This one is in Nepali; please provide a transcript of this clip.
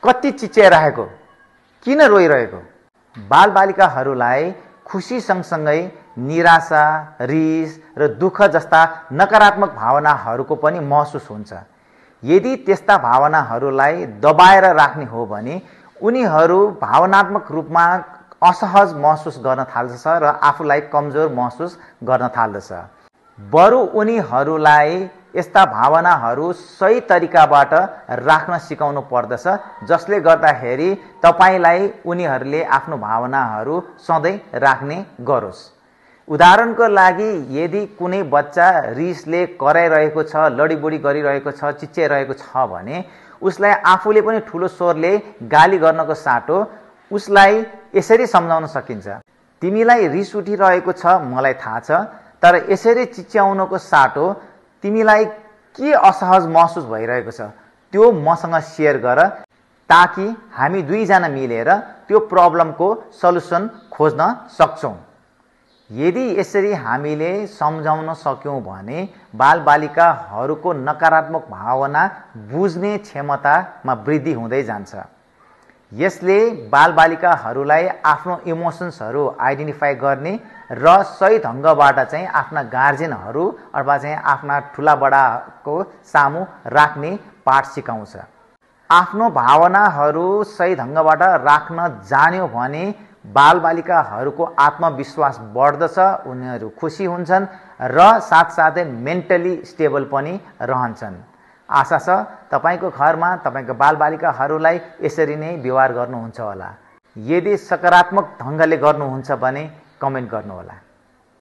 कति चिच्याइरहेको, किन रोइरहेको? बालबालिकाहरूलाई खुसी सँगसँगै निराशा, रिस र दुःख जस्ता नकारात्मक भावनाहरूको पनि महसुस हुन्छ। यदि त्यस्ता भावनाहरूलाई दबाएर राख्ने हो भने उनीहरू भावनात्मक रूपमा असहज महसुस गर्न थाल्दछ र आफूलाई कमजोर महसुस गर्न थाल्दछ। बरु उनीहरूलाई यस्ता भावनाहरू सही तरिकाबाट राख्न सिकाउनु पर्दछ, जसले गर्दाखेरि तपाईलाई उनीहरूले आफ्नो भावनाहरू सधैँ राख्ने गरोस्। उदाहरणको लागि, यदि कुनै बच्चा रिसले कराइरहेको छ, लडीबुडी गरिरहेको छ, चिच्याइरहेको छ भने उसलाई आफूले पनि ठुलो स्वरले गाली गर्नको साटो उसलाई यसरी सम्झाउन सकिन्छ, तिमीलाई रिस उठिरहेको छ मलाई थाहा छ, तर यसरी चिच्याउनको साटो तिमीलाई के असहज महसुस भइरहेको छ त्यो मसँग सेयर गर, ताकि हामी दुईजना मिलेर त्यो प्रब्लमको सल्युसन खोज्न सक्छौं। यदि यसरी हामीले सम्झाउन सक्यौं भने बालबालिकाहरूको नकारात्मक भावना बुझ्ने क्षमतामा वृद्धि हुँदै जान्छ। यसले बालबालिकाहरूलाई आफ्नो इमोसन्सहरू आइडेन्टिफाई गर्ने र सही ढङ्गबाट चाहिँ आफ्ना गार्जियनहरू अथवा चाहिँ आफ्ना ठुला बडाको सामु राख्ने पाठ सिकाउँछ। आफ्नो भावनाहरू सही ढङ्गबाट राख्न जान्यो भने बालबालिकाहरूको आत्मविश्वास बढ्दछ, उनीहरू खुसी हुन्छन् र साथसाथै मेन्टली स्टेबल पनि रहन्छन्। आशा छ तपाईको घरमा तपाईको बालबालिकाहरूलाई यसरी नै व्यवहार गर्नुहुन्छ होला। यदि सकारात्मक ढङ्गले गर्नुहुन्छ भने कमेन्ट गर्नुहोला।